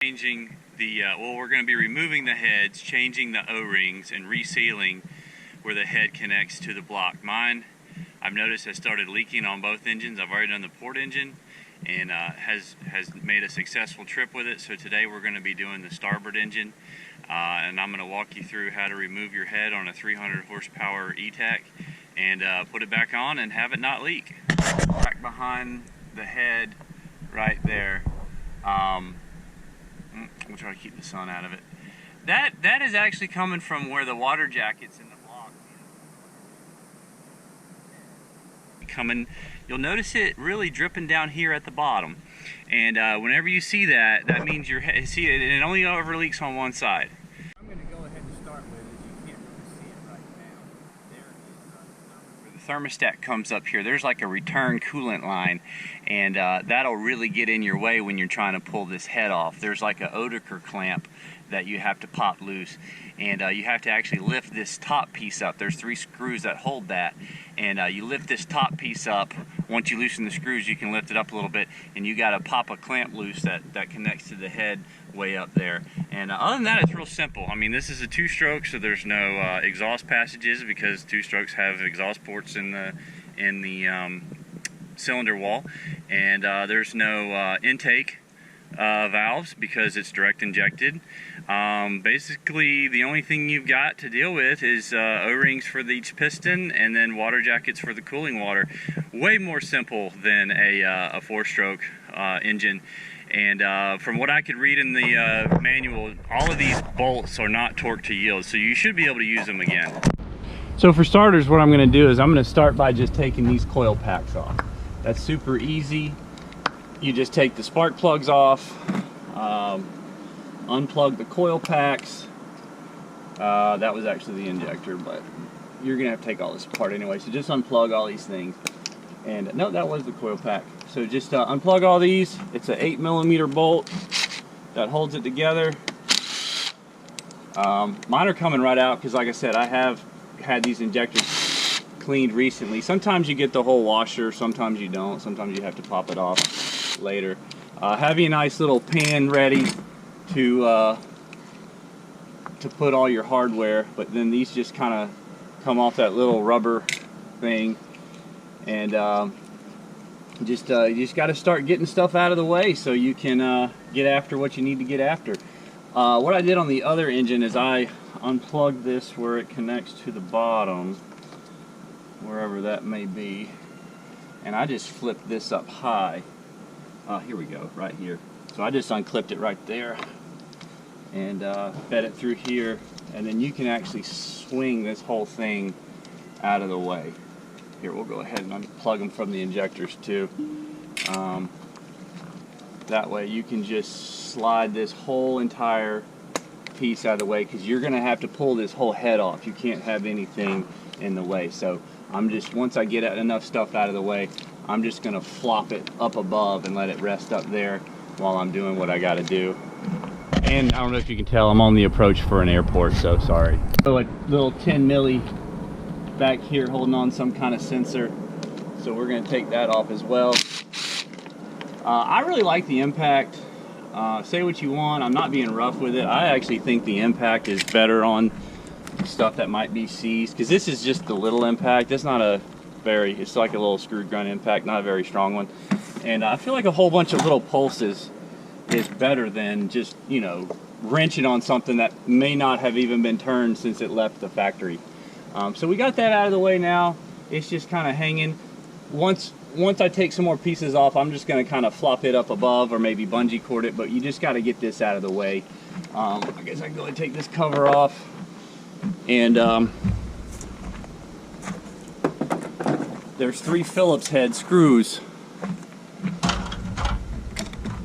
Changing the, well, we're going to be removing the heads, changing the O-rings, and resealing where the head connects to the block. Mine, I've noticed, has started leaking on both engines. I've already done the port engine and has made a successful trip with it. So today we're going to be doing the starboard engine, and I'm going to walk you through how to remove your head on a 300 horsepower Etec and put it back on and have it not leak. Back behind the head right there. We'll try to keep the sun out of it. That is actually coming from where the water jacket's in the block. Coming, you'll notice it really dripping down here at the bottom. And whenever you see that, that means your head, see it, and it only ever leaks on one side. I'm going to go ahead and start with it. You can't really see it right now. There is the thermostat comes up here. There's like a return coolant line, and that'll really get in your way when you're trying to pull this head off. There's like a Oetiker clamp that you have to pop loose, and you have to actually lift this top piece up. There's 3 screws that hold that, and you lift this top piece up. Once you loosen the screws, you can lift it up a little bit, and you got to pop a clamp loose that connects to the head way up there. And other than that, it's real simple. I mean, this is a 2-stroke, so there's no exhaust passages because 2-strokes have exhaust ports in the cylinder wall, and there's no intake valves because it's direct injected. Basically, the only thing you've got to deal with is O-rings for each piston and then water jackets for the cooling water. Way more simple than a 4-stroke engine. And from what I could read in the manual, all of these bolts are not torque to yield, so you should be able to use them again. So for starters, what I'm going to do is I'm going to start by just taking these coil packs off. That's super easy. You just take the spark plugs off, unplug the coil packs. That was actually the injector, but you're gonna have to take all this apart anyway, so just unplug all these things. And no, that was the coil pack. So just unplug all these. It's an 8mm bolt that holds it together. Mine are coming right out because, like I said, I have had these injectors cleaned recently. Sometimes you get the whole washer, sometimes you don't. Sometimes you have to pop it off later. Have you a nice little pan ready to put all your hardware, but then these just kind of come off that little rubber thing, and you just got to start getting stuff out of the way so you can get after what you need to get after. What I did on the other engine is I unplugged this where it connects to the bottom, wherever that may be, and I just flipped this up high. Here we go, right here. So I just unclipped it right there and fed it through here, and then you can actually swing this whole thing out of the way. Here, we'll go ahead and unplug them from the injectors too. That way you can just slide this whole entire piece out of the way, because you're going to have to pull this whole head off. You can't have anything in the way. So I'm just, once I get enough stuff out of the way, I'm just going to flop it up above and let it rest up there while I'm doing what I got to do. And I don't know if you can tell, I'm on the approach for an airport, so sorry. So a little 10 milli back here holding on some kind of sensor. So we're going to take that off as well. I really like the impact. Say what you want, I'm not being rough with it. I actually think the impact is better on stuff that might be seized, because this is just the little impact. It's not a very, it's like a little screw gun impact, not a very strong one. And I feel like a whole bunch of little pulses is better than just, you know, wrenching on something that may not have even been turned since it left the factory. So we got that out of the way now. It's just kind of hanging. Once I take some more pieces off, I'm just going to kind of flop it up above or maybe bungee cord it, but you just got to get this out of the way. I guess I can go ahead and take this cover off. And there's 3 Phillips head screws.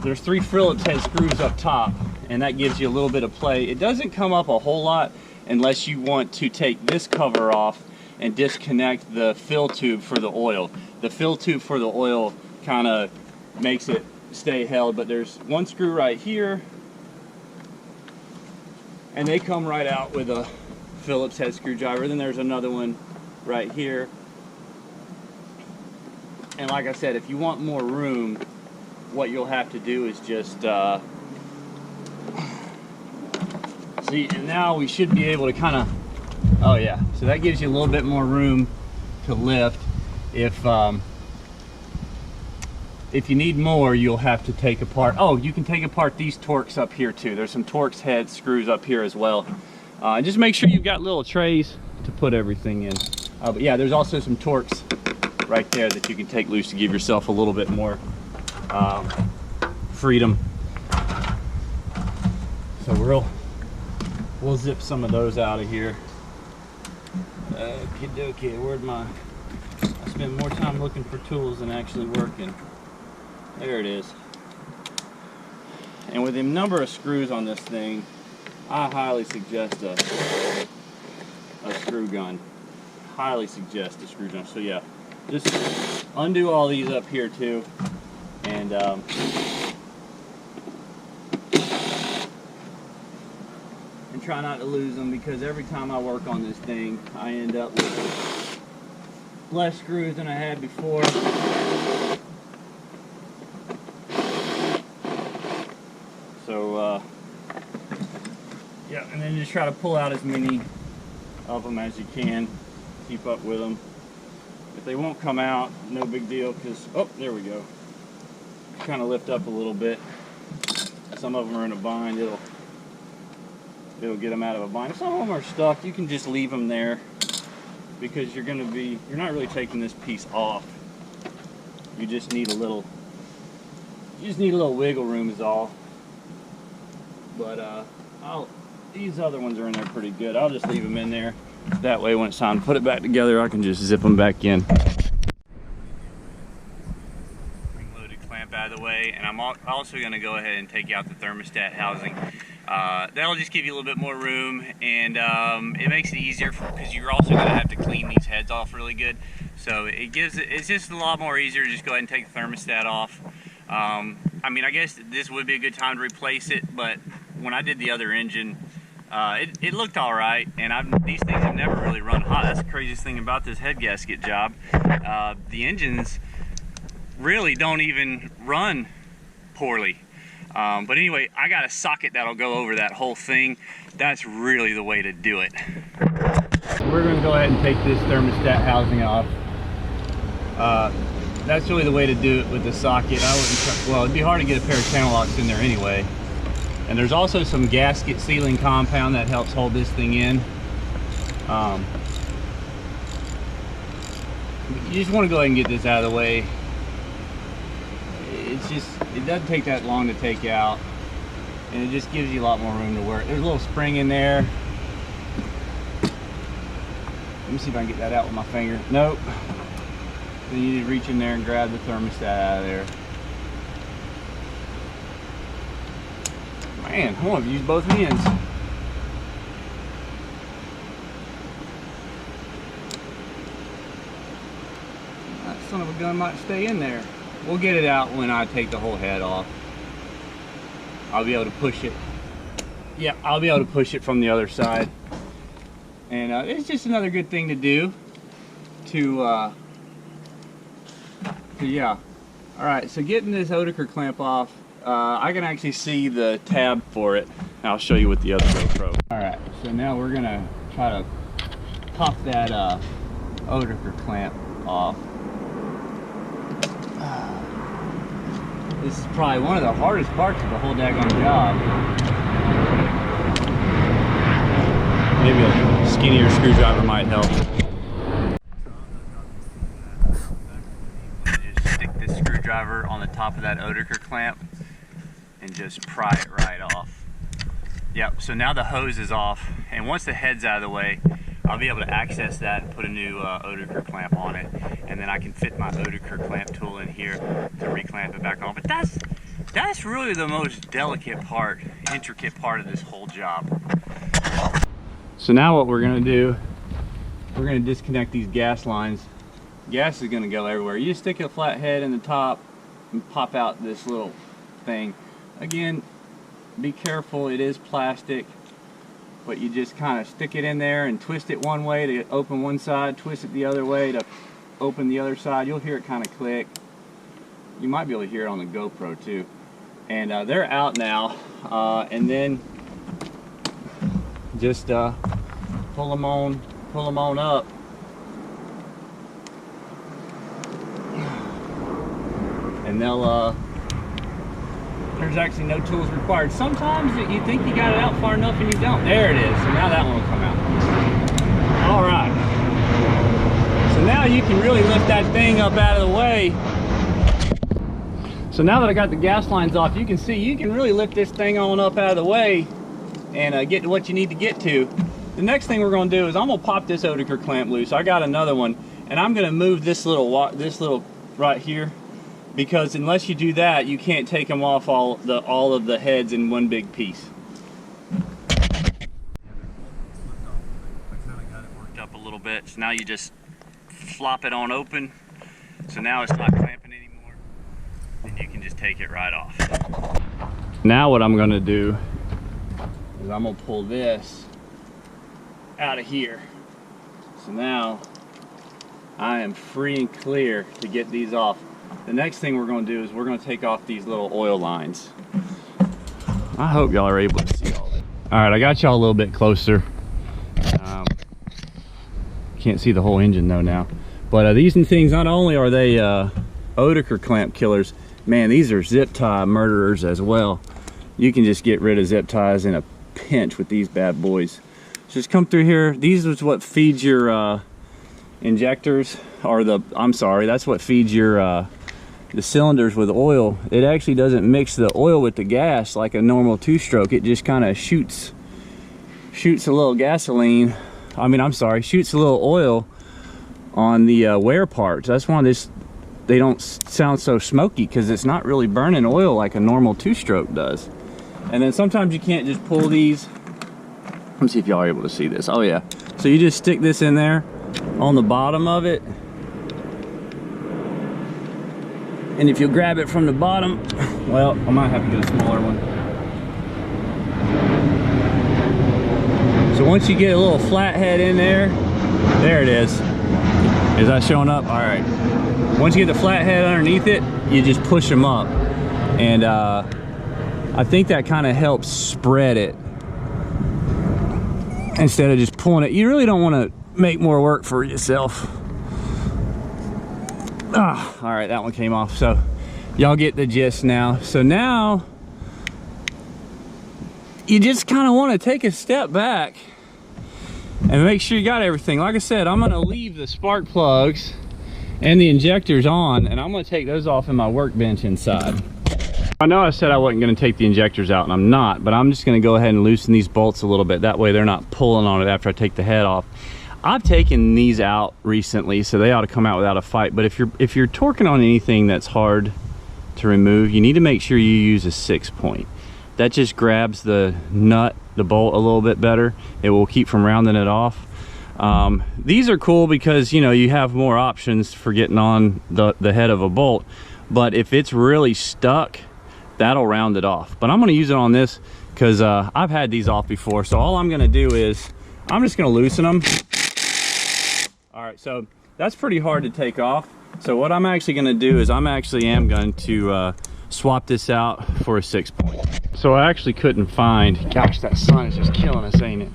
There's 3 Phillips head screws up top, and that gives you a little bit of play. It doesn't come up a whole lot unless you want to take this cover off and disconnect the fill tube for the oil. The fill tube for the oil kind of makes it stay held, but there's 1 screw right here, and they come right out with a Phillips head screwdriver. Then there's another one right here. And like I said, if you want more room, what you'll have to do is just See, and now we should be able to kind of, oh yeah, so that gives you a little bit more room to lift. If you need more, you'll have to take apart, oh, you can take apart these Torx up here too. There's some Torx head screws up here as well. Just make sure you've got little trays to put everything in. But yeah, there's also some Torx right there that you can take loose to give yourself a little bit more freedom. So we'll zip some of those out of here. Okie dokie, where'd I spend more time looking for tools than actually working. There it is. And with the number of screws on this thing, I highly suggest a screw gun. Highly suggest a screw gun. So yeah, just undo all these up here too, and try not to lose them, because every time I work on this thing, I end up with less screws than I had before. So yeah, and then just try to pull out as many of them as you can. Keep up with them. If they won't come out, no big deal, because, oh, there we go. Kind of lift up a little bit. Some of them are in a bind. It'll get them out of a bind. If some of them are stuck, you can just leave them there, because you're not really taking this piece off. You just need a little wiggle room is all. But these other ones are in there pretty good. I'll just leave them in there. That way when it's time to put it back together, I can just zip them back in. Loaded clamp out of the way, and I'm also going to go ahead and take out the thermostat housing. That'll just give you a little bit more room, and it makes it easier because you're also going to have to clean these heads off really good. So it's just a lot more easier to just go ahead and take the thermostat off. I mean, I guess this would be a good time to replace it, but when I did the other engine, it looked all right, and these things have never really run hot. That's the craziest thing about this head gasket job. The engines really don't even run poorly. But anyway, I got a socket that'll go over that whole thing. That's really the way to do it. We're going to go ahead and take this thermostat housing off. That's really the way to do it with the socket. Well, it'd be hard to get a pair of channel locks in there anyway. And there's also some gasket sealing compound that helps hold this thing in. You just want to go ahead and get this out of the way. It doesn't take that long to take out, and it just gives you a lot more room to work. There's a little spring in there. Let me see if I can get that out with my finger. Nope. Then you need to reach in there and grab the thermostat out of there. Man, I want to use both hands. That son of a gun might stay in there. We'll get it out when I take the whole head off. I'll be able to push it. Yeah, I'll be able to push it from the other side. And it's just another good thing to do. Yeah. All right, so getting this Oetiker clamp off, I can actually see the tab for it. I'll show you with the other GoPro. All right, so now we're gonna try to pop that Oetiker clamp off. This is probably one of the hardest parts of the whole daggone job. Maybe a skinnier screwdriver might help. Just stick this screwdriver on the top of that Oetiker clamp and just pry it right off. Yep, so now the hose is off, and once the head's out of the way, I'll be able to access that and put a new Oetiker clamp on it, and then I can fit my Oetiker clamp tool in here to reclamp it back on. But that's really the most delicate part, intricate part of this whole job. So now what we're going to do, we're going to disconnect these gas lines. Gas is going to go everywhere. You just stick a flat head in the top and pop out this little thing. Again, be careful, it is plastic. But you just kind of stick it in there and twist it one way to open one side, twist it the other way to open the other side. You'll hear it kind of click. You might be able to hear it on the GoPro too. And they're out now. And then just pull them on up. And they'll, there's actually no tools required. Sometimes you think you got it out far enough and you don't. There it is. So now that one will come out. All right. So now you can really lift that thing up out of the way. So now that I got the gas lines off, you can see you can really lift this thing on up out of the way and get to what you need to get to. The next thing we're going to do is I'm going to pop this Oetiker clamp loose. I got another one, and I'm going to move this little right here, because unless you do that, you can't take them off all of the heads in one big piece. I kind of got it worked up a little bit. So now you just flop it on open. So now it's not clamping anymore, and you can just take it right off. Now what I'm going to do is I'm going to pull this out of here. So now I am free and clear to get these off. The next thing we're going to do is we're going to take off these little oil lines. I hope y'all are able to see all that. All right, I got y'all a little bit closer. Can't see the whole engine though now. But these things, not only are they Oetiker clamp killers, man, these are zip tie murderers as well. You can just get rid of zip ties in a pinch with these bad boys. So just come through here. These is what feeds your injectors, or that's what feeds your the cylinders with oil. It actually doesn't mix the oil with the gas like a normal two-stroke. It just kind of shoots a little gasoline. Shoots a little oil on the wear parts. That's why they don't sound so smoky, because it's not really burning oil like a normal two-stroke does. And then sometimes you can't just pull these. Let me see if y'all are able to see this. Oh yeah. So you just stick this in there on the bottom of it, and if you grab it from the bottom, well, I might have to get a smaller one. So once you get a little flathead in there it is. Is that showing up? All right. Once you get the flathead underneath it, you just push them up, and I think that kind of helps spread it instead of just pulling it. You really don't want to make more work for yourself. All right, that one came off. So y'all get the gist now. So now you just kind of want to take a step back and make sure you got everything. Like I said, I'm going to leave the spark plugs and the injectors on, and I'm going to take those off in my workbench inside. I know I said I wasn't going to take the injectors out, and I'm not, but I'm just going to go ahead and loosen these bolts a little bit. That way they're not pulling on it after I take the head off. I've taken these out recently, so they ought to come out without a fight. But if you're torquing on anything that's hard to remove, you need to make sure you use a 6-point. That just grabs the nut, the bolt a little bit better. It will keep from rounding it off. These are cool because, you know, you have more options for getting on the head of a bolt. But if it's really stuck, that'll round it off. But I'm going to use it on this because I've had these off before. So all I'm going to do is I'm just going to loosen them. All right, so that's pretty hard to take off. So what I'm actually going to do is am going to swap this out for a 6-point. So I actually couldn't find, gosh, that sun is just killing us, ain't it?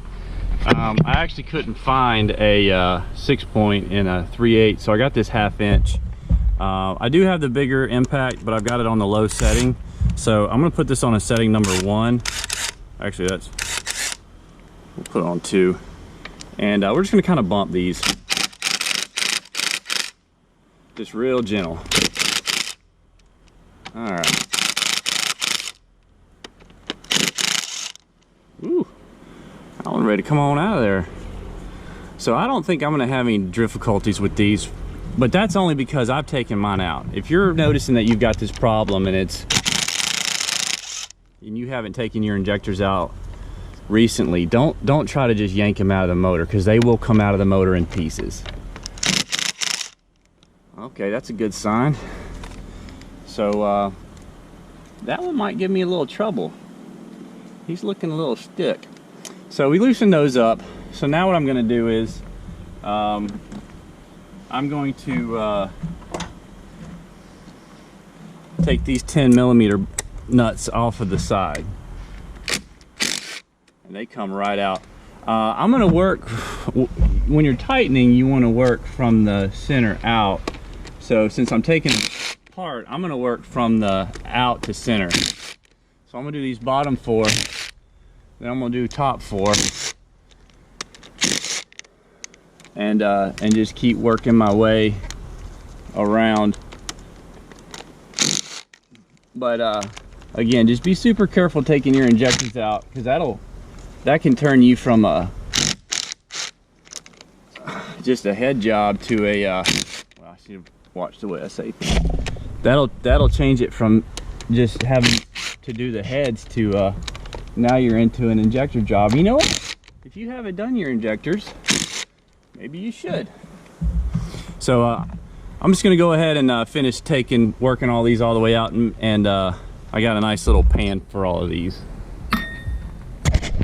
I actually couldn't find a 6-point in a 3/8, so I got this 1/2 inch. I do have the bigger impact, but I've got it on the low setting. So I'm going to put this on a setting number 1. Actually, we'll put it on 2. And we're just going to kind of bump these. Just real gentle. All right. Ooh, that one ready to come on out of there. So I don't think I'm going to have any difficulties with these, but that's only because I've taken mine out. If you're noticing that you've got this problem and you haven't taken your injectors out recently, don't try to just yank them out of the motor, because they will come out of the motor in pieces. Okay, that's a good sign. So that one might give me a little trouble. He's looking a little stick. So we loosened those up. So now what I'm going to do is I'm going to take these 10mm nuts off of the side, and they come right out. I'm gonna work, when you're tightening, you wanna work from the center out. So since I'm taking it apart, I'm gonna work from the out to center. So I'm gonna do these bottom 4, then I'm gonna do top 4. And just keep working my way around. But again, just be super careful taking your injectors out, because that can turn you from just a head job to a well, I should have watched the way I say that'll change it from just having to do the heads to now you're into an injector job. You know what, if you haven't done your injectors, maybe you should. So I'm just gonna go ahead and finish working all these all the way out, and I got a nice little pan for all of these.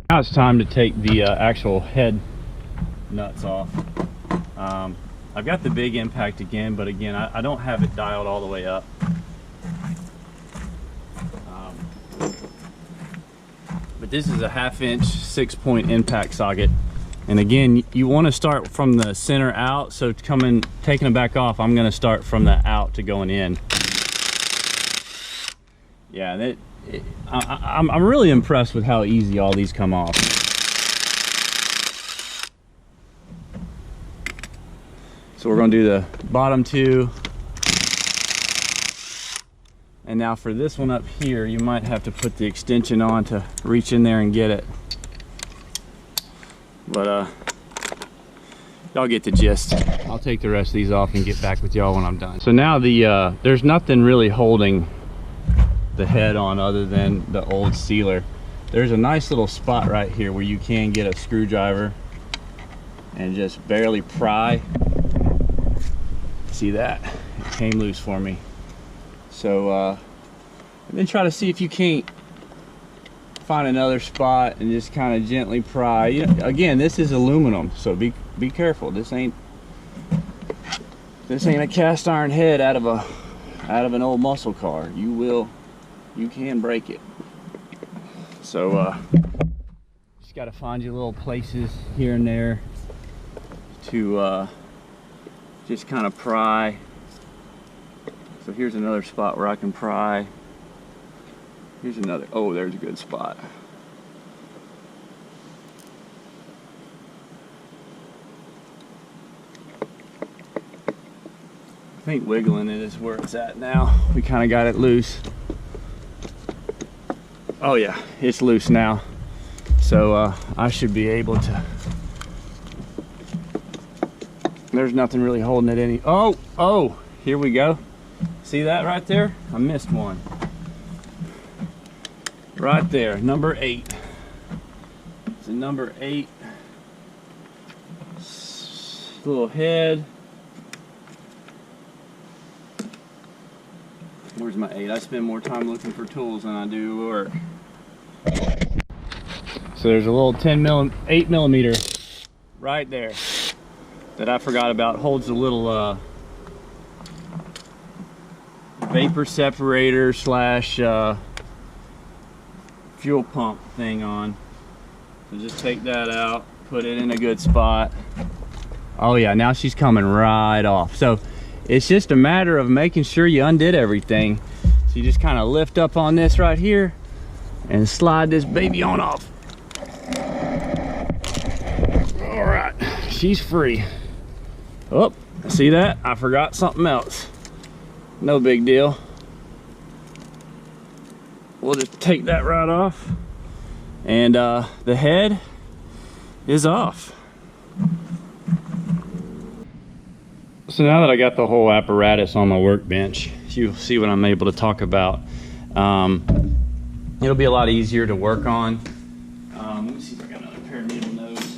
Now it's time to take the actual head nuts off. I've got the big impact again, but again, I don't have it dialed all the way up. But this is a 1/2 inch 6-point impact socket. And again, you want to start from the center out. So taking them back off, I'm going to start from the out to going in. Yeah, I'm really impressed with how easy all these come off. So we're going to do the bottom 2. And now for this one up here, you might have to put the extension on to reach in there and get it. But y'all get the gist. I'll take the rest of these off and get back with y'all when I'm done. So now there's nothing really holding the head on other than the old sealer. There's a nice little spot right here where you can get a screwdriver and just barely pry. See that? It came loose for me. So and then try to see if you can't find another spot and just kind of gently pry. Again, this is aluminum, so be careful. This ain't a cast iron head out of an old muscle car. You can break it. So just got to find your little places here and there to just kind of pry. So here's another spot where I can pry. Here's another, oh, there's a good spot. I think wiggling it is where it's at now. We kind of got it loose. Oh yeah, it's loose now. So I should be able to, there's nothing really holding it any, oh, here we go. See that right there? I missed one. Right there, number 8. It's a number 8 little head. Where's my 8? I spend more time looking for tools than I do work. So there's a little 8 millimeter right there that I forgot about. Holds a little vapor separator slash fuel pump thing on. So just take that out, put it in a good spot. Oh yeah, now she's coming right off. So it's just a matter of making sure you undid everything. So you just kind of lift up on this right here and slide this baby on off. All right, she's free. Oh, see that? I forgot something else. No big deal. We'll just take that right off, and the head is off. So now that I got the whole apparatus on my workbench, you'll see what I'm able to talk about. It'll be a lot easier to work on. Let me see if I got another pair of needle nose.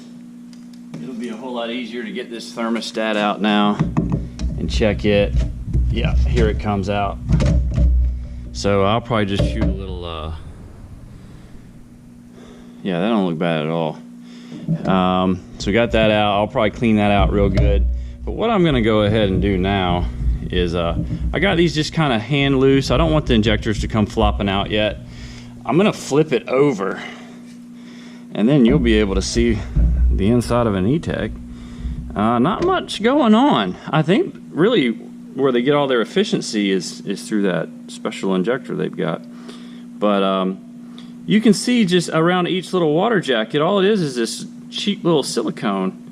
It'll be a whole lot easier to get this thermostat out now and check it. Yeah, here it comes out. So I'll probably just shoot a little, yeah, that don't look bad at all. So we got that out. I'll probably clean that out real good. But what I'm gonna go ahead and do now is, I got these just kind of hand loose. I don't want the injectors to come flopping out yet. I'm gonna flip it over, and then you'll be able to see the inside of an Etec. Not much going on. I think really where they get all their efficiency is through that special injector they've got. But you can see just around each little water jacket, all it is this cheap little silicone.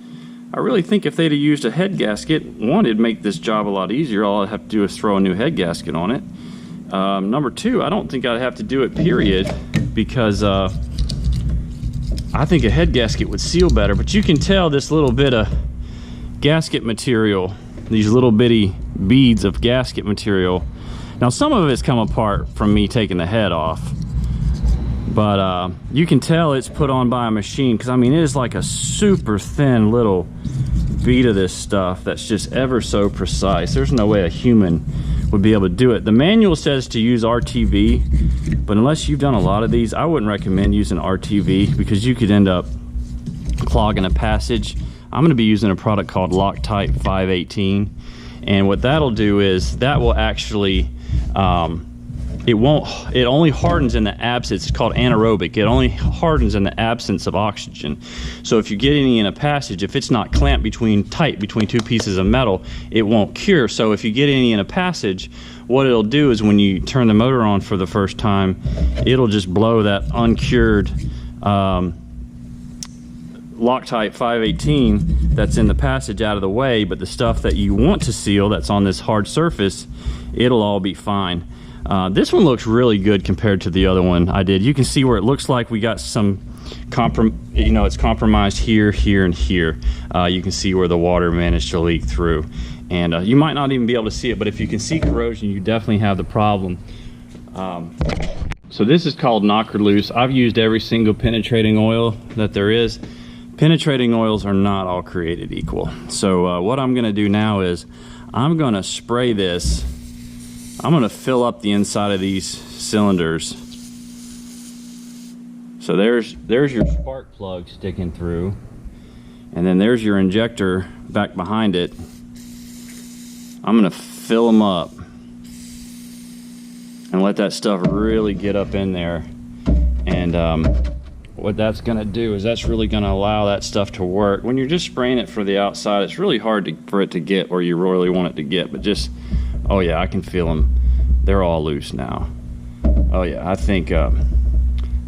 I really think if they'd have used a head gasket, one, it'd make this job a lot easier. All I'd have to do is throw a new head gasket on it. Number two, I don't think I'd have to do it, period, because I think a head gasket would seal better. But you can tell this little bit of gasket material, these little bitty beads of gasket material. Now some of it's come apart from me taking the head off, but you can tell it's put on by a machine, because I mean it is like a super thin little bead of this stuff that's just ever so precise. There's no way a human would be able to do it. The manual says to use RTV, but unless you've done a lot of these, I wouldn't recommend using RTV, because you could end up clogging a passage. I'm going to be using a product called Loctite 518, and what that'll do is that will actually it only hardens in the absence. It's called anaerobic. It only hardens in the absence of oxygen. So if you get any in a passage, if it's not clamped tight between two pieces of metal, it won't cure. So if you get any in a passage, what it'll do is when you turn the motor on for the first time, it'll just blow that uncured Loctite 518 that's in the passage out of the way, but the stuff that you want to seal that's on this hard surface, it'll all be fine. This one looks really good compared to the other one I did. You can see where it looks like we got some it's compromised here, here, and here. You can see where the water managed to leak through, and you might not even be able to see it, but if you can see corrosion, you definitely have the problem. So this is called knocker loose. I've used every single penetrating oil that there is. Penetrating oils are not all created equal. So what I'm gonna do now is I'm gonna spray this. I'm gonna fill up the inside of these cylinders. So there's your spark plug sticking through, and then there's your injector back behind it. I'm gonna fill them up and let that stuff really get up in there. And what that's gonna do is that's really gonna allow that stuff to work. When you're just spraying it for the outside, it's really hard for it to get where you really want it to get, but just, oh yeah, I can feel them. They're all loose now. Oh yeah, I think I'm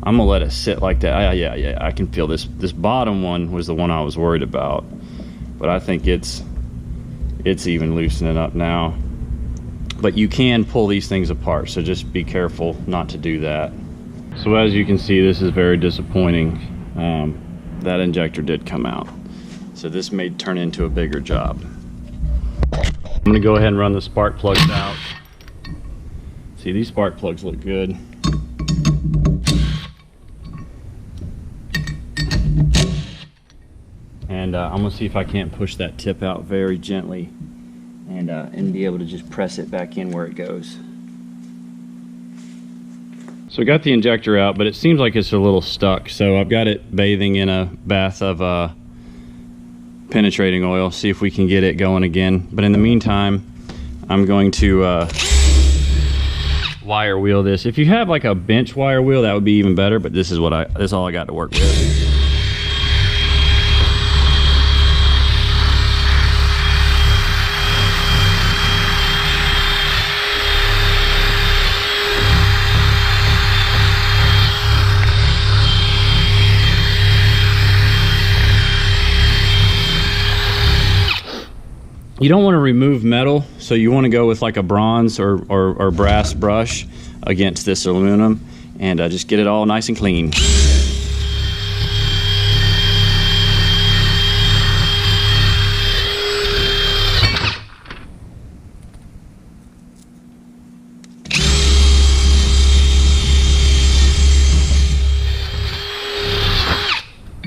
gonna let it sit like that. Yeah, I can feel this. This bottom one was the one I was worried about, but I think it's even loosening up now. But you can pull these things apart, so just be careful not to do that. So as you can see, this is very disappointing. That injector did come out, so this may turn into a bigger job. I'm gonna go ahead and run the spark plugs out. See, these spark plugs look good. And I'm gonna see if I can't push that tip out very gently and be able to just press it back in where it goes. So I got the injector out, but it seems like it's a little stuck. So I've got it bathing in a bath of penetrating oil, see if we can get it going again. But in the meantime, I'm going to wire wheel this. If you have like a bench wire wheel, that would be even better, but this is all I got to work with. You don't want to remove metal, so you want to go with like a bronze or brass brush against this aluminum, and just get it all nice and clean.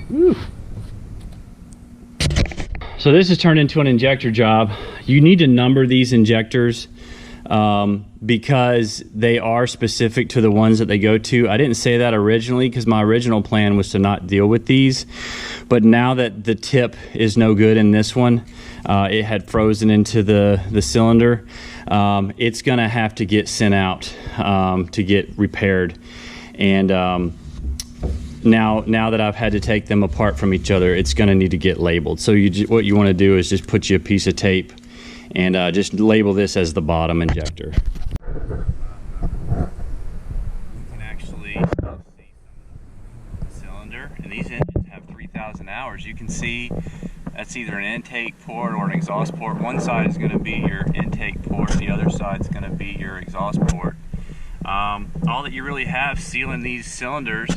Woo. So this has turned into an injector job. You need to number these injectors because they are specific to the ones that they go to. I didn't say that originally because my original plan was to not deal with these. But now that the tip is no good in this one, it had frozen into the cylinder, it's gonna have to get sent out to get repaired. And now that I've had to take them apart from each other, it's going to need to get labeled. So what you want to do is just put you a piece of tape and just label this as the bottom injector. You can actually see the cylinder, and these engines have 3,000 hours. You can see that's either an intake port or an exhaust port. One side is going to be your intake port, the other side is going to be your exhaust port. All that you really have sealing these cylinders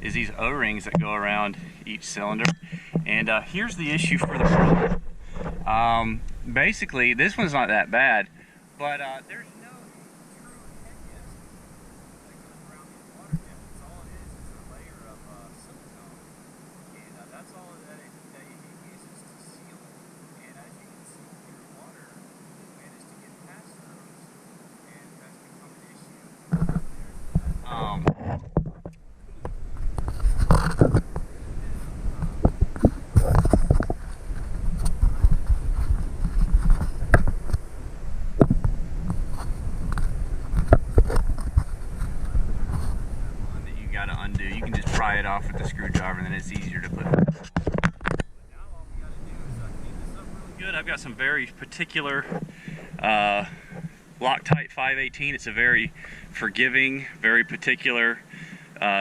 is these O-rings that go around each cylinder. And here's the issue for the problem. Basically, this one's not that bad, but there's no true head gasket that goes around these water gaskets. All it is a layer of silicone, and that's all that it uses to seal it. And as you can see, your water managed to get past those, and that's become an issue. Undo. You can just pry it off with the screwdriver, and then it's easier to put. But now all we got to do is clean this up really good. I've got some very particular Loctite 518. It's a very forgiving, very particular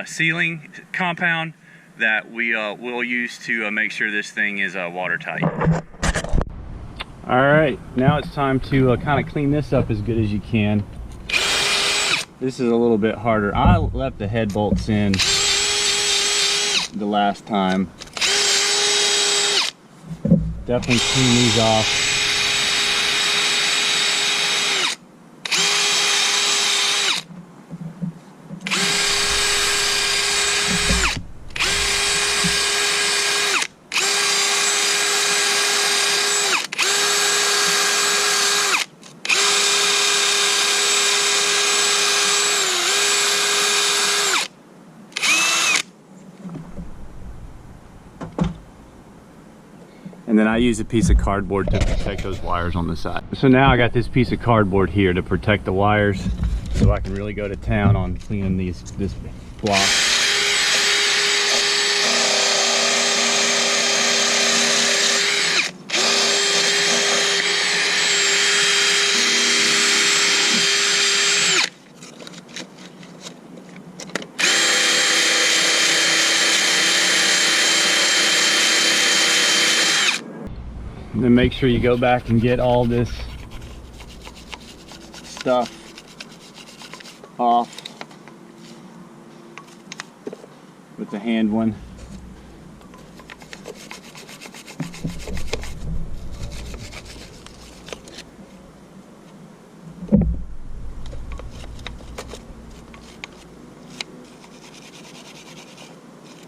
sealing compound that we will use to make sure this thing is watertight. All right, now it's time to kind of clean this up as good as you can. This is a little bit harder. I left the head bolts in the last time. Definitely clean these off. And then I use a piece of cardboard to protect those wires on the side. So now I got this piece of cardboard here to protect the wires, so I can really go to town on cleaning this block. And then make sure you go back and get all this stuff off with the hand one.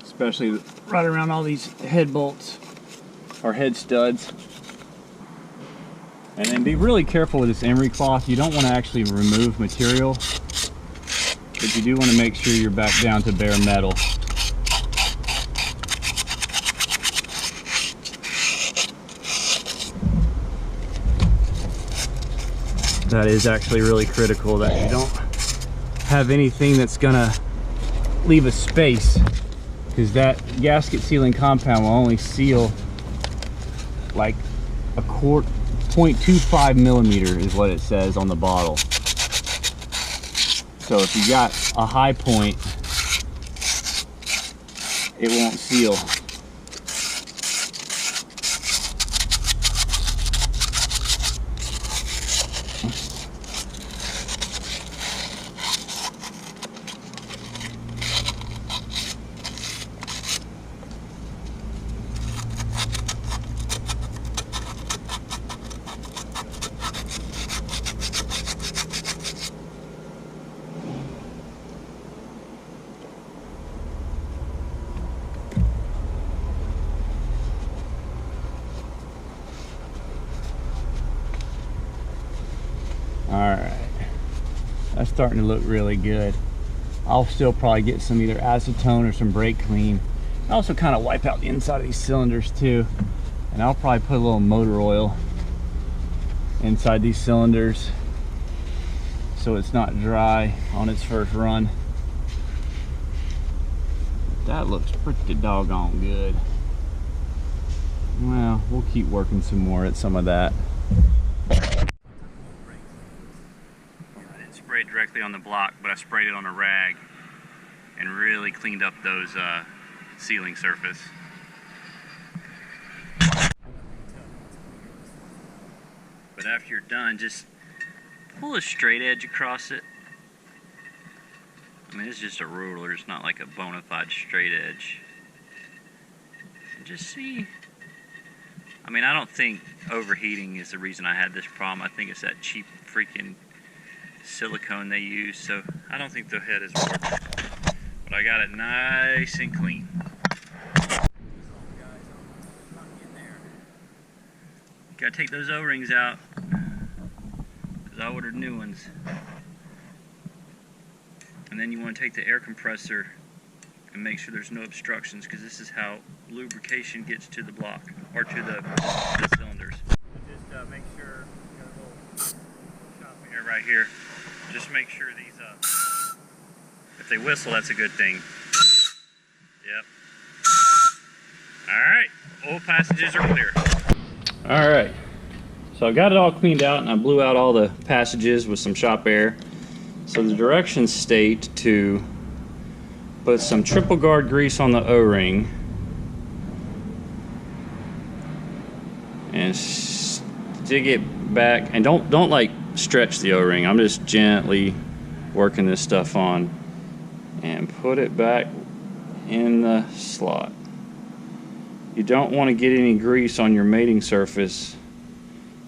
Especially right around all these head bolts or head studs. And then be really careful with this emery cloth. You don't want to actually remove material, but you do want to make sure you're back down to bare metal. That is actually really critical, that you don't have anything that's gonna leave a space, because that gasket sealing compound will only seal like a 0.25 millimeter is what it says on the bottle. So if you got a high point, it won't seal. Alright, that's starting to look really good. I'll still probably get some either acetone or some brake clean. I also kind of wipe out the inside of these cylinders too. And I'll probably put a little motor oil inside these cylinders so it's not dry on its first run. That looks pretty doggone good. Well, we'll keep working some more at some of that. I didn't spray it directly on the block, but I sprayed it on a rag and really cleaned up those sealing surface. But after you're done, just pull a straight edge across it. I mean, it's just a ruler, it's not like a bona fide straight edge. And just see. I mean, I don't think overheating is the reason I had this problem. I think it's that cheap freaking silicone they use, so I don't think the head is working. But I got it nice and clean. Gotta take those O-rings out, because I ordered new ones. And then you want to take the air compressor and make sure there's no obstructions, because this is how lubrication gets to the block, or to the cylinders. Just make sure, you got a little shop here, right here. Just make sure these, if they whistle, that's a good thing. Yep. Alright, all passages are clear. Alright, so I got it all cleaned out and I blew out all the passages with some shop air. So the directions state to put some triple guard grease on the O-ring and stick it back, and don't like stretch the O-ring. I'm just gently working this stuff on, and put it back in the slot. You don't want to get any grease on your mating surface,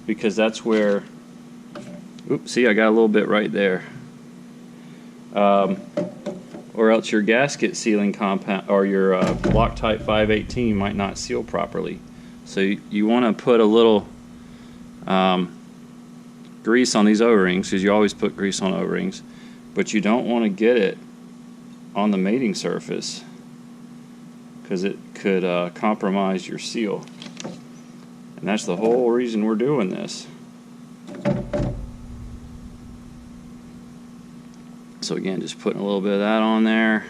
because that's where, oops, see, I got a little bit right there. Or else your gasket sealing compound, or your Loctite 518 might not seal properly. So you want to put a little grease on these O-rings, because you always put grease on O-rings, but you don't want to get it on the mating surface, because it could compromise your seal. And that's the whole reason we're doing this. So again, just putting a little bit of that on there.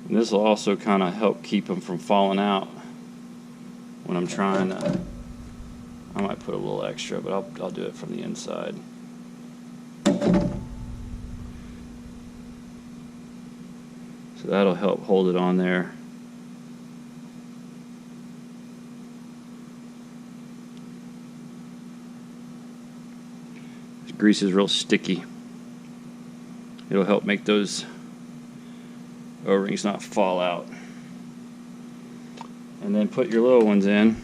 And this will also kind of help keep them from falling out when I'm trying to. I might put a little extra, but I'll do it from the inside. So that'll help hold it on there. This grease is real sticky. It'll help make those O-rings not fall out. And then put your little ones in,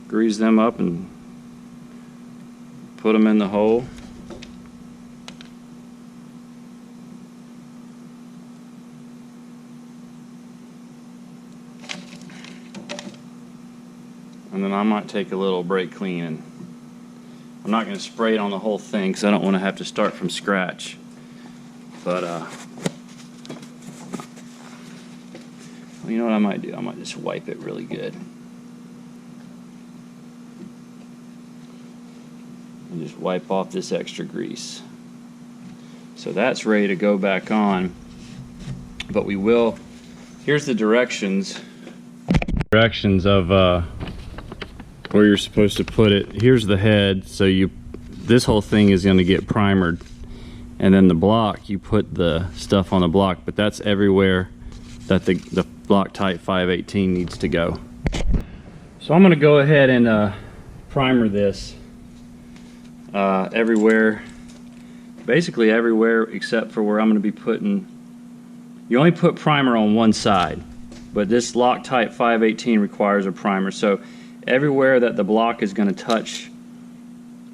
grease them up and put them in the hole. And then I might take a little brake clean, and I'm not going to spray it on the whole thing because I don't want to have to start from scratch. But you know what I might do? I might just wipe it really good. And just wipe off this extra grease. So that's ready to go back on. But we will, here's the directions. Directions of where you're supposed to put it. Here's the head, so this whole thing is going to get primered, and then the block, you put the stuff on the block, but that's everywhere that the Loctite 518 needs to go. So I'm going to go ahead and primer this everywhere, basically everywhere except for where I'm going to be putting. You only put primer on one side, but this Loctite 518 requires a primer. So everywhere that the block is going to touch,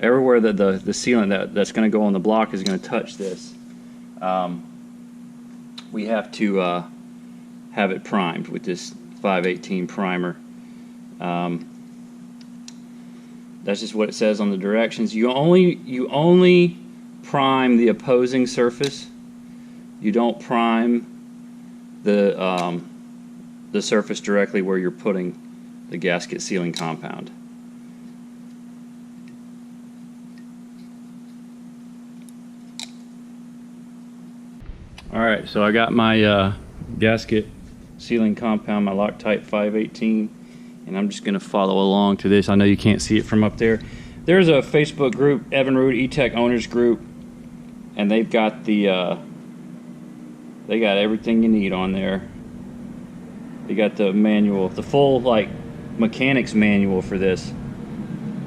everywhere that the sealant that's going to go on the block is going to touch this, we have to have it primed with this 518 primer. That's just what it says on the directions. You only prime the opposing surface. You don't prime the surface directly where you're putting the gasket sealing compound. All right, so I got my gasket sealing compound, my Loctite 518, and I'm just gonna follow along to this. I know you can't see it from up there. There's a Facebook group, Evinrude Etec Owners Group, and they've got the they got everything you need on there. They got the manual, the full like mechanics manual for this.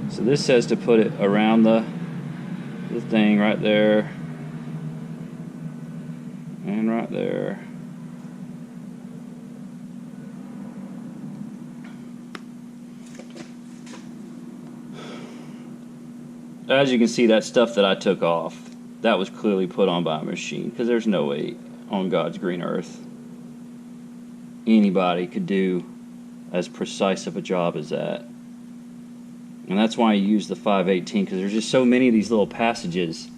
So this says to put it around the thing right there and right there. As you can see, that stuff that I took off, that was clearly put on by a machine, because there's no way on God's green earth anybody could do as precise of a job as that. And that's why I use the 518, because there's just so many of these little passages.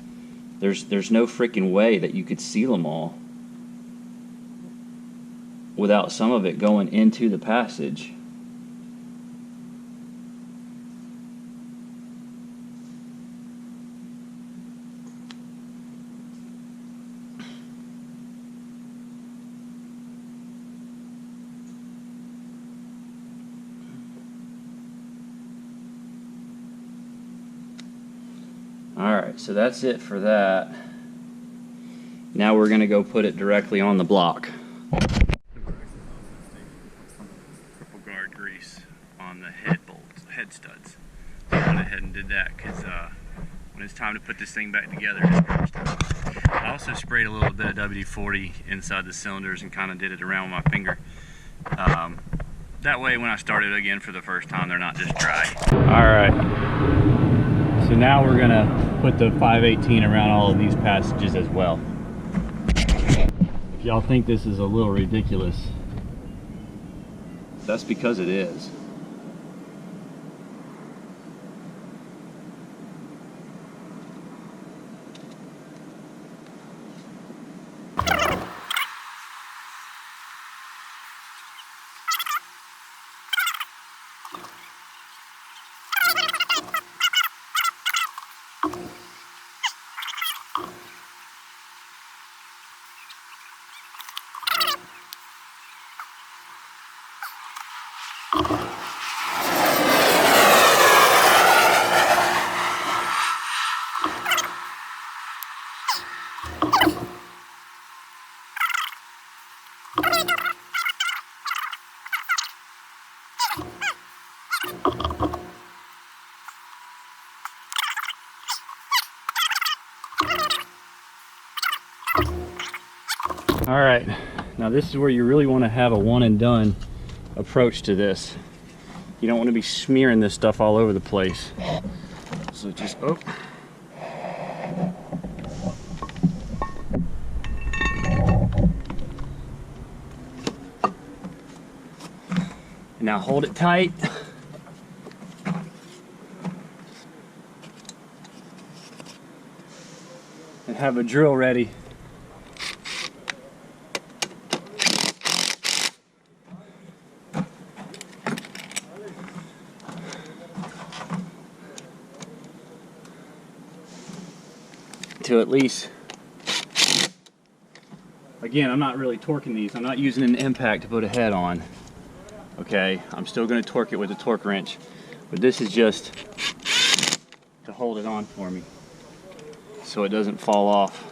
There's no freaking way that you could seal them all without some of it going into the passage. Alright, so that's it for that. Now we're going to go put it directly on the block. Triple guard grease on the head bolts, head studs. So I went ahead and did that because when it's time to put this thing back together, it's finished. I also sprayed a little bit of WD-40 inside the cylinders and kind of did it around with my finger. That way when I start it again for the first time, they're not just dry. Alright. So now we're gonna put the 518 around all of these passages as well. If y'all think this is a little ridiculous, that's because it is. All right, now this is where you really want to have a one and done approach to this. You don't want to be smearing this stuff all over the place. So just, oh. Now hold it tight. And have a drill ready. To at least, again, I'm not really torquing these. I'm not using an impact to put a head on. Okay, I'm still going to torque it with a torque wrench, but this is just to hold it on for me so it doesn't fall off.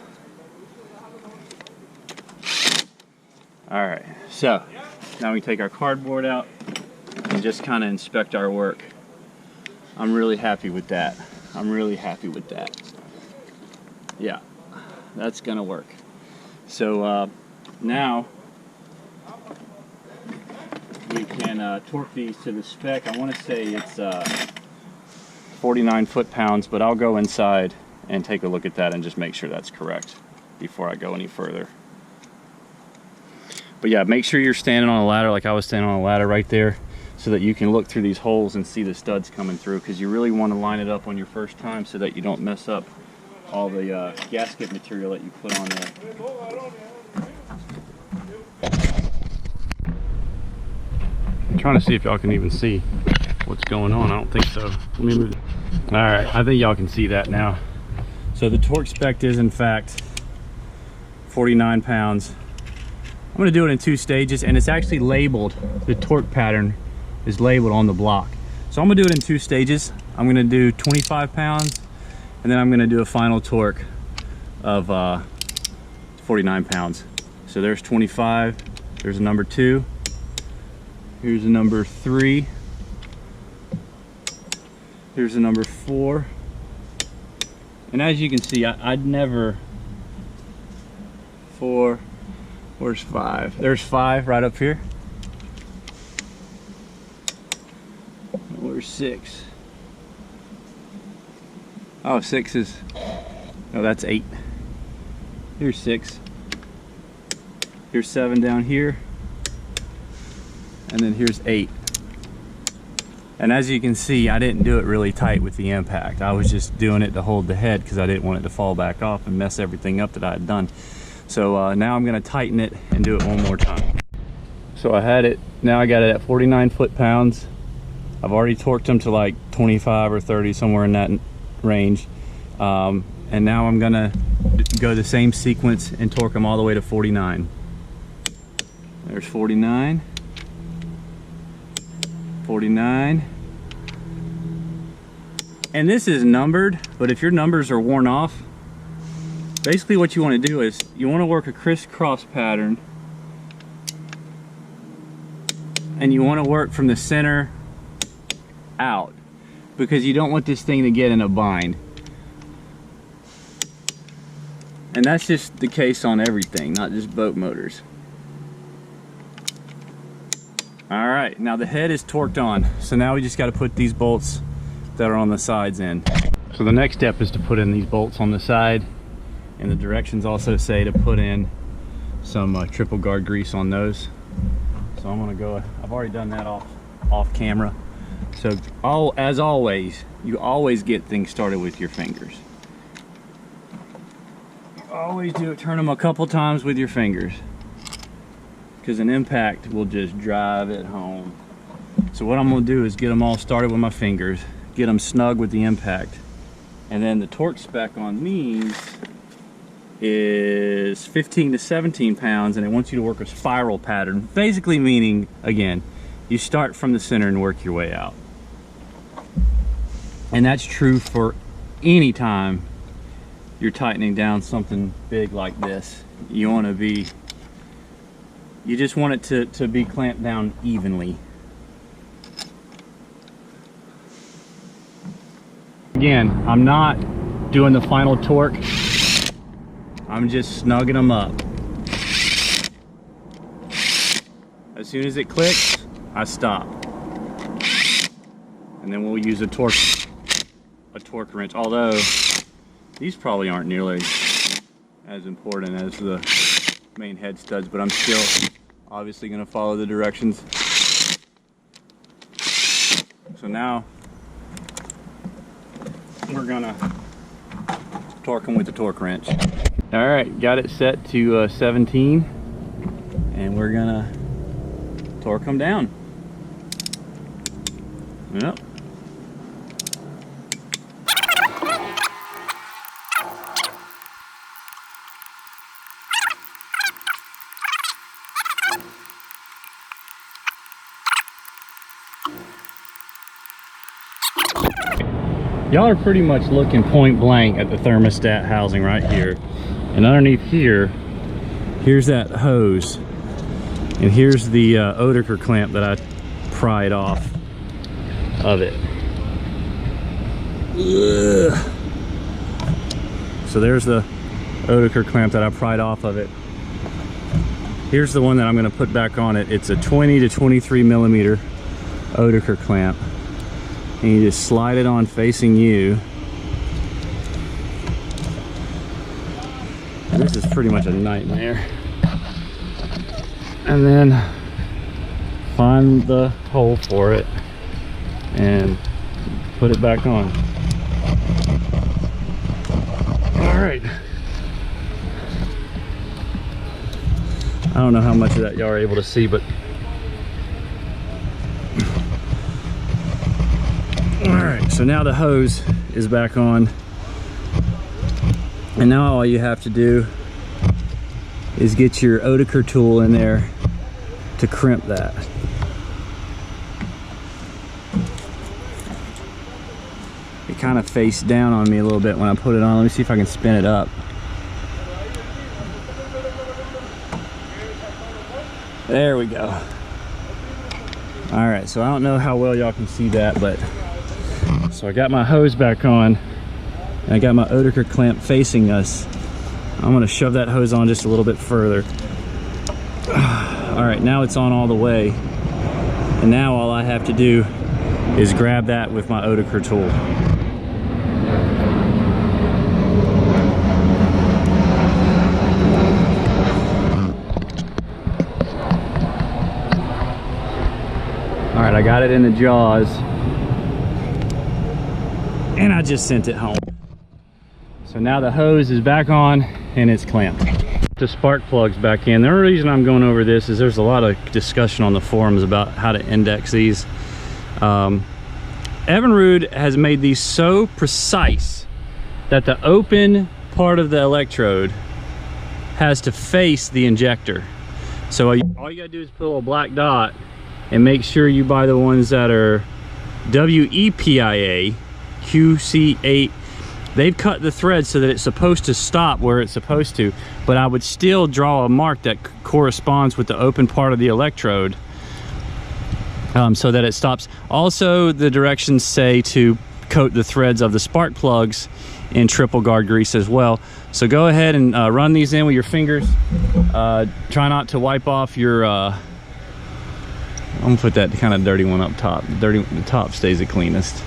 All right, so now we take our cardboard out and just kind of inspect our work. I'm really happy with that. I'm really happy with that. Yeah, that's gonna work. So now we can torque these to the spec. I want to say it's 49 foot-pounds, but I'll go inside and take a look at that and just make sure that's correct before I go any further. But yeah, make sure you're standing on a ladder like I was standing on a ladder right there, so that you can look through these holes and see the studs coming through, because you really want to line it up on your first time so that you don't mess up all the gasket material that you put on there. I'm trying to see if y'all can even see what's going on. I don't think so. Let me move. All right, I think y'all can see that now. So the torque spec is in fact 49 pounds. I'm gonna do it in 2 stages, and it's actually labeled, the torque pattern is labeled on the block. So I'm gonna do it in 2 stages. I'm gonna do 25 pounds, and then I'm gonna do a final torque of 49 pounds. So there's 25, there's a number 2, here's a number 3, here's a number 4. And as you can see, I'd never, 4, where's 5? There's 5 right up here. Where's 6? Oh, 6 is, no, that's 8. Here's 6. Here's 7 down here. And then here's 8. And as you can see, I didn't do it really tight with the impact. I was just doing it to hold the head because I didn't want it to fall back off and mess everything up that I had done. So now I'm gonna tighten it and do it one more time. So I had it, now I got it at 49 foot-pounds. I've already torqued them to like 25 or 30, somewhere in that range. And now I'm gonna go the same sequence and torque them all the way to 49. There's 49. 49. And this is numbered, but if your numbers are worn off, basically what you want to do is you want to work a crisscross pattern, and you want to work from the center out, because you don't want this thing to get in a bind. And that's just the case on everything, not just boat motors. All right, now the head is torqued on, so now we just got to put these bolts that are on the sides in. So the next step is to put in these bolts on the side, and the directions also say to put in some triple guard grease on those. So I'm gonna go, I've already done that off camera. So as always, you always get things started with your fingers. You always do it, turn them a couple times with your fingers, because an impact will just drive it home. So what I'm gonna do is get them all started with my fingers, get them snug with the impact, and then the torque spec on these is 15 to 17 pounds, and it wants you to work a spiral pattern, basically meaning, again, you start from the center and work your way out. And that's true for any time you're tightening down something big like this. You want to be, you just want it to be clamped down evenly. Again, I'm not doing the final torque. I'm just snugging them up. As soon as it clicks, I stop. And then we'll use a torque wrench, although these probably aren't nearly as important as the main head studs, but I'm still obviously going to follow the directions. So now we're gonna torque them with the torque wrench. All right, got it set to 17, and we're gonna torque them down. Yep. Y'all are pretty much looking point blank at the thermostat housing right here. And underneath here, here's that hose. And here's the Oetiker clamp that I pried off of it. Ugh. So there's the Oetiker clamp that I pried off of it. Here's the one that I'm going to put back on it. It's a 20 to 23 millimeter Oetiker clamp. And you just slide it on facing you. And this is pretty much a nightmare. And then find the hole for it and put it back on. All right. I don't know how much of that y'all are able to see, but alright, so now the hose is back on, and now all you have to do is get your Oetiker tool in there to crimp that. It kind of faced down on me a little bit when I put it on. Let me see if I can spin it up. There we go. All right, so I don't know how well y'all can see that, but so I got my hose back on and I got my Oetiker clamp facing us. I'm gonna shove that hose on just a little bit further. All right, now it's on all the way. And now all I have to do is grab that with my Oetiker tool. All right, I got it in the jaws and I just sent it home. So now the hose is back on and it's clamped. The spark plugs back in. The only reason I'm going over this is there's a lot of discussion on the forums about how to index these. Evinrude has made these so precise that the open part of the electrode has to face the injector. So all you gotta do is put a little black dot and make sure you buy the ones that are WEPIA QC8. They've cut the thread so that it's supposed to stop where it's supposed to, but I would still draw a mark that corresponds with the open part of the electrode so that it stops. Also, the directions say to coat the threads of the spark plugs in triple guard grease as well. So go ahead and run these in with your fingers. Try not to wipe off your I'm gonna put that kind of dirty one up top. The top stays the cleanest.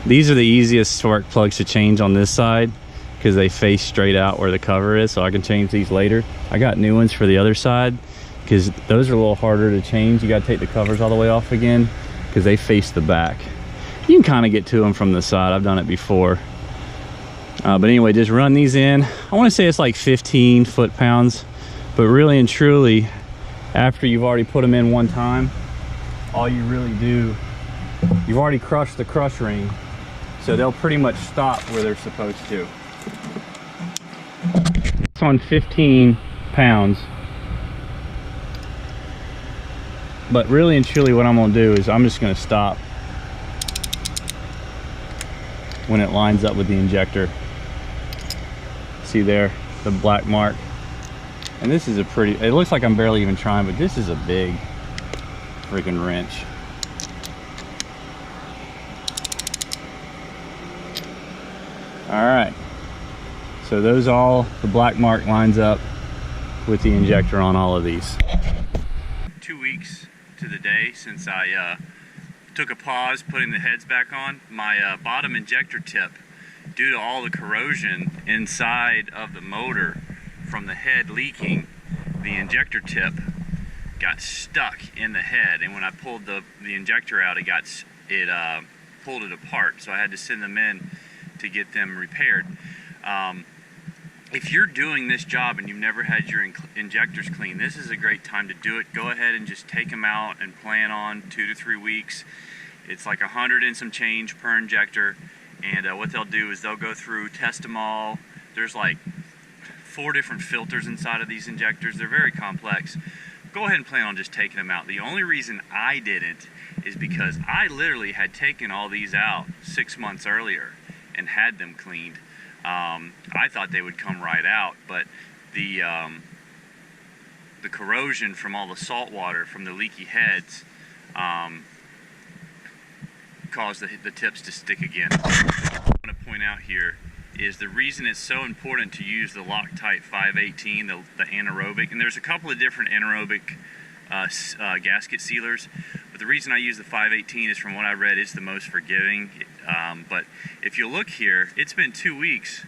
These are the easiest spark plugs to change on this side because they face straight out where the cover is, so I can change these later. I got new ones for the other side because those are a little harder to change. You got to take the covers all the way off again because they face the back. You can kind of get to them from the side. I've done it before. But anyway, just run these in. I want to say it's like 15 foot-pounds, but really and truly, after you've already put them in one time, all you really do, you've already crushed the crush ring, so they'll pretty much stop where they're supposed to. It's on 15 pounds. But really and truly what I'm gonna do is I'm just gonna stop when it lines up with the injector. See there, the black mark. And this is a pretty, it looks like I'm barely even trying, but this is a big freaking wrench. All right, so those all, the black mark lines up with the injector on all of these. 2 weeks to the day since I took a pause putting the heads back on. My bottom injector tip, due to all the corrosion inside of the motor from the head leaking, the injector tip got stuck in the head, and when I pulled the injector out, it pulled it apart, so I had to send them in to get them repaired. If you're doing this job and you've never had your injectors cleaned, this is a great time to do it. Go ahead and just take them out and plan on 2 to 3 weeks. It's like 100 and some change per injector, and what they'll do is they'll go through, test them all. There's like 4 different filters inside of these injectors. They're very complex. Go ahead and plan on just taking them out. The only reason I didn't is because I literally had taken all these out 6 months earlier and had them cleaned. I thought they would come right out, but the corrosion from all the salt water from the leaky heads caused the tips to stick again. What I want to point out here is the reason it's so important to use the Loctite 518, the anaerobic, and there's a couple of different anaerobic gasket sealers, but the reason I use the 518 is, from what I read, it's the most forgiving. But if you look here, it's been 2 weeks,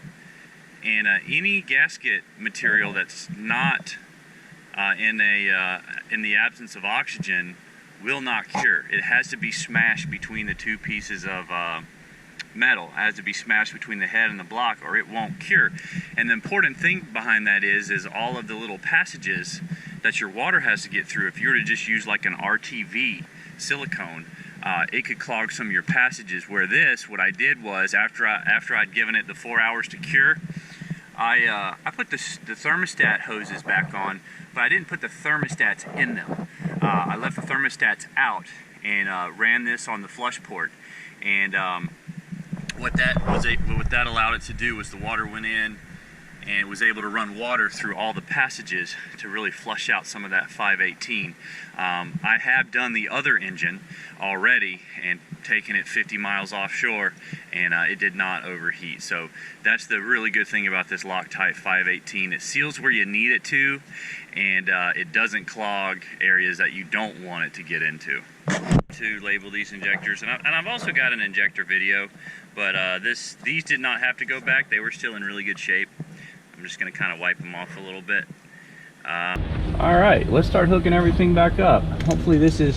and any gasket material that's not in the absence of oxygen will not cure. It has to be smashed between the two pieces of metal. It has to be smashed between the head and the block, or it won't cure. And the important thing behind that is all of the little passages that your water has to get through. If you were to just use like an RTV silicone, it could clog some of your passages. Where this, what I did was, after I'd given it the 4 hours to cure, I put the thermostat hoses back on, but I didn't put the thermostats in them. I left the thermostats out and ran this on the flush port. And what that allowed it to do was the water went in and was able to run water through all the passages to really flush out some of that 518. I have done the other engine already and taken it 50 miles offshore, and it did not overheat. So that's the really good thing about this Loctite 518. It seals where you need it to, and it doesn't clog areas that you don't want it to get into. To label these injectors, and I've also got an injector video, but these did not have to go back. They were still in really good shape. I'm just going to kind of wipe them off a little bit. Alright, let's start hooking everything back up. Hopefully this is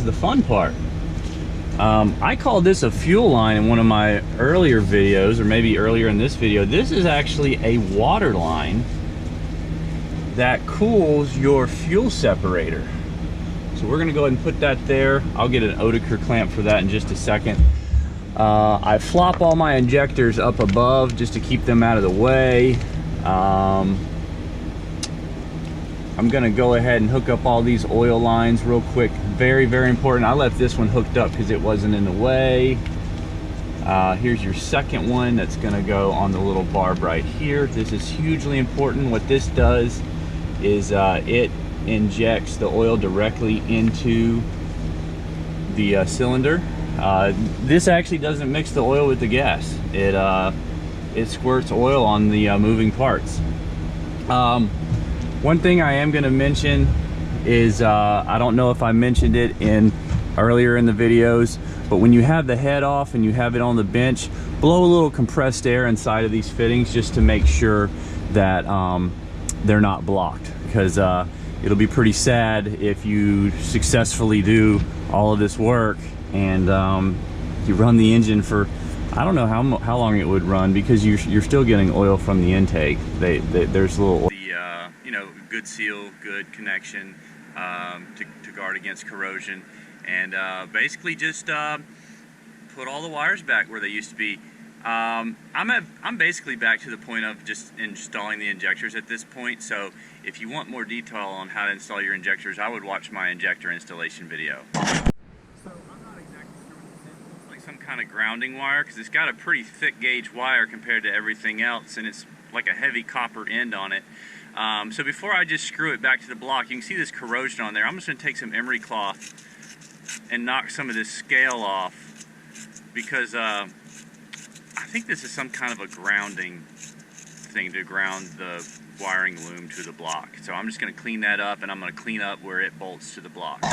the fun part. I called this a fuel line in one of my earlier videos, or maybe earlier in this video. This is actually a water line that cools your fuel separator. So we're going to go ahead and put that there. I'll get an Oetiker clamp for that in just a second. I flop all my injectors up above just to keep them out of the way. I'm going to go ahead and hook up all these oil lines real quick. Very, very important. I left this one hooked up because it wasn't in the way. Here's your second one that's going to go on the little barb right here. This is hugely important. What this does is it injects the oil directly into the cylinder. This actually doesn't mix the oil with the gas. It squirts oil on the moving parts. One thing I am going to mention is I don't know if I mentioned it earlier in the videos, but when you have the head off and you have it on the bench, blow a little compressed air inside of these fittings just to make sure that they're not blocked, because it'll be pretty sad if you successfully do all of this work and you run the engine for, I don't know how long it would run, because you're still getting oil from the intake. There's a little oil. You know, good seal, good connection to guard against corrosion, and basically just put all the wires back where they used to be. I'm basically back to the point of just installing the injectors at this point. So if you want more detail on how to install your injectors, I would watch my injector installation video. So I'm not exactly sure what this is. It looks like some kind of grounding wire, because it's got a pretty thick gauge wire compared to everything else, and it's like a heavy copper end on it. So before I just screw it back to the block, you can see this corrosion on there. I'm just going to take some emery cloth and knock some of this scale off, because I think this is some kind of a grounding thing to ground the wiring loom to the block. So I'm just going to clean that up, and I'm going to clean up where it bolts to the block.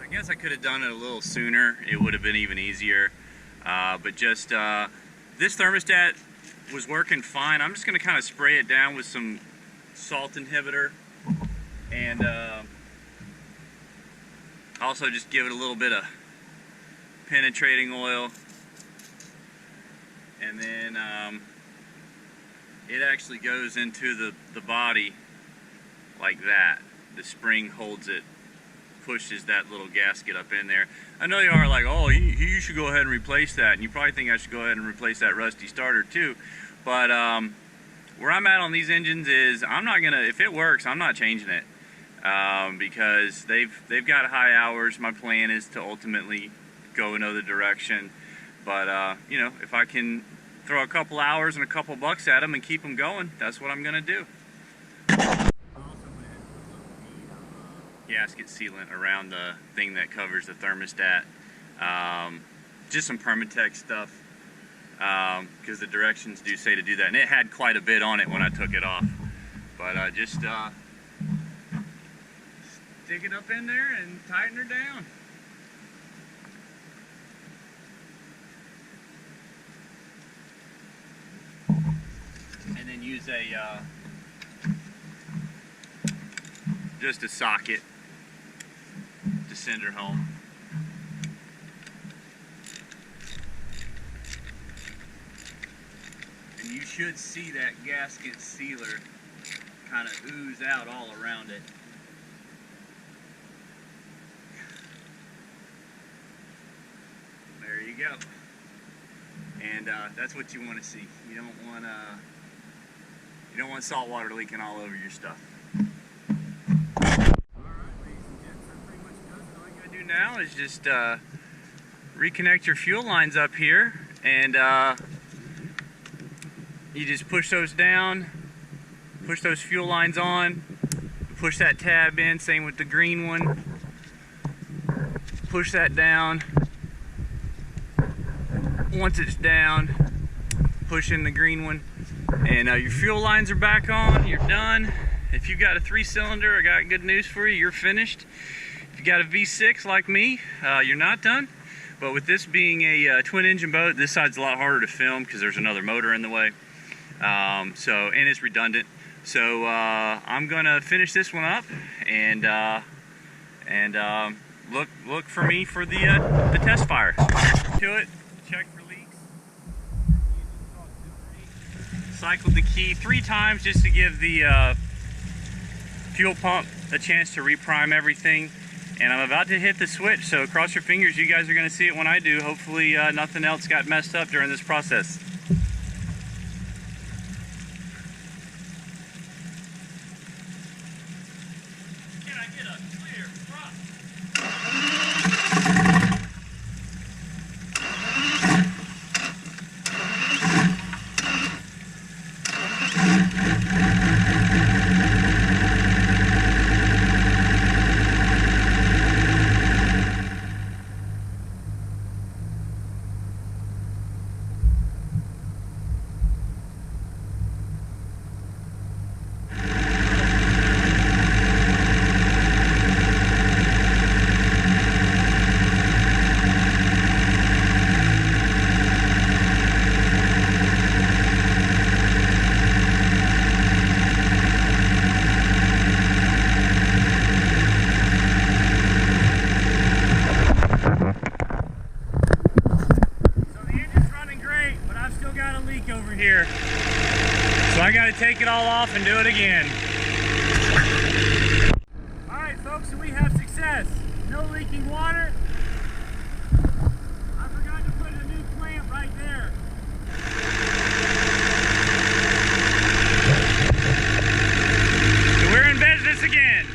I guess I could have done it a little sooner. It would have been even easier. But just this thermostat was working fine. I'm just going to kind of spray it down with some salt inhibitor, and also just give it a little bit of penetrating oil, and then it actually goes into the body like that. The spring holds it, pushes that little gasket up in there. I know you are like, oh, you should go ahead and replace that, and you probably think I should go ahead and replace that rusty starter too, but where I'm at on these engines is I'm not gonna, if it works, I'm not changing it, because they've got high hours. My plan is to ultimately go another direction, but you know, if I can throw a couple hours and a couple bucks at them and keep them going, that's what I'm gonna do. Gasket sealant around the thing that covers the thermostat. Just some Permatex stuff, because the directions do say to do that, and it had quite a bit on it when I took it off. But just stick it up in there and tighten her down. And then use just a socket to send her home. And you should see that gasket sealer kind of ooze out all around it. There you go. And that's what you want to see. You don't want salt water leaking all over your stuff. Alright, ladies and gents, that pretty much does it. All you gotta do now is just reconnect your fuel lines up here, and you just push those down, push those fuel lines on, push that tab in, same with the green one. Push that down. Once it's down, push in the green one, and your fuel lines are back on. You're done. If you've got a 3-cylinder, I got good news for you. You're finished. If you got a V6 like me, you're not done. But with this being a twin engine boat, this side's a lot harder to film because there's another motor in the way. And it's redundant. So I'm gonna finish this one up, and look for me for the test fire. To it, check for leaks. Cycled the key 3 times just to give the fuel pump a chance to reprime everything. And I'm about to hit the switch, so cross your fingers, you guys are going to see it when I do. Hopefully nothing else got messed up during this process. Can I get a clear front? Here. So I got to take it all off and do it again. Alright folks, so we have success. No leaking water. I forgot to put a new clamp right there. So we're in business again.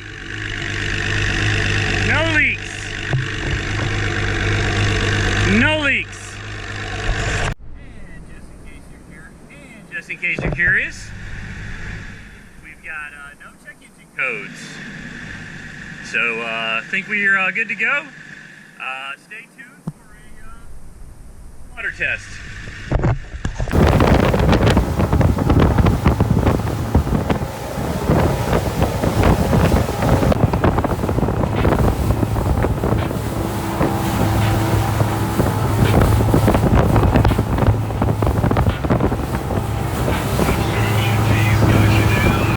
No leaks. No leaks. Just in case you're curious, we've got no check engine codes. So I think we're good to go. Stay tuned for a water test.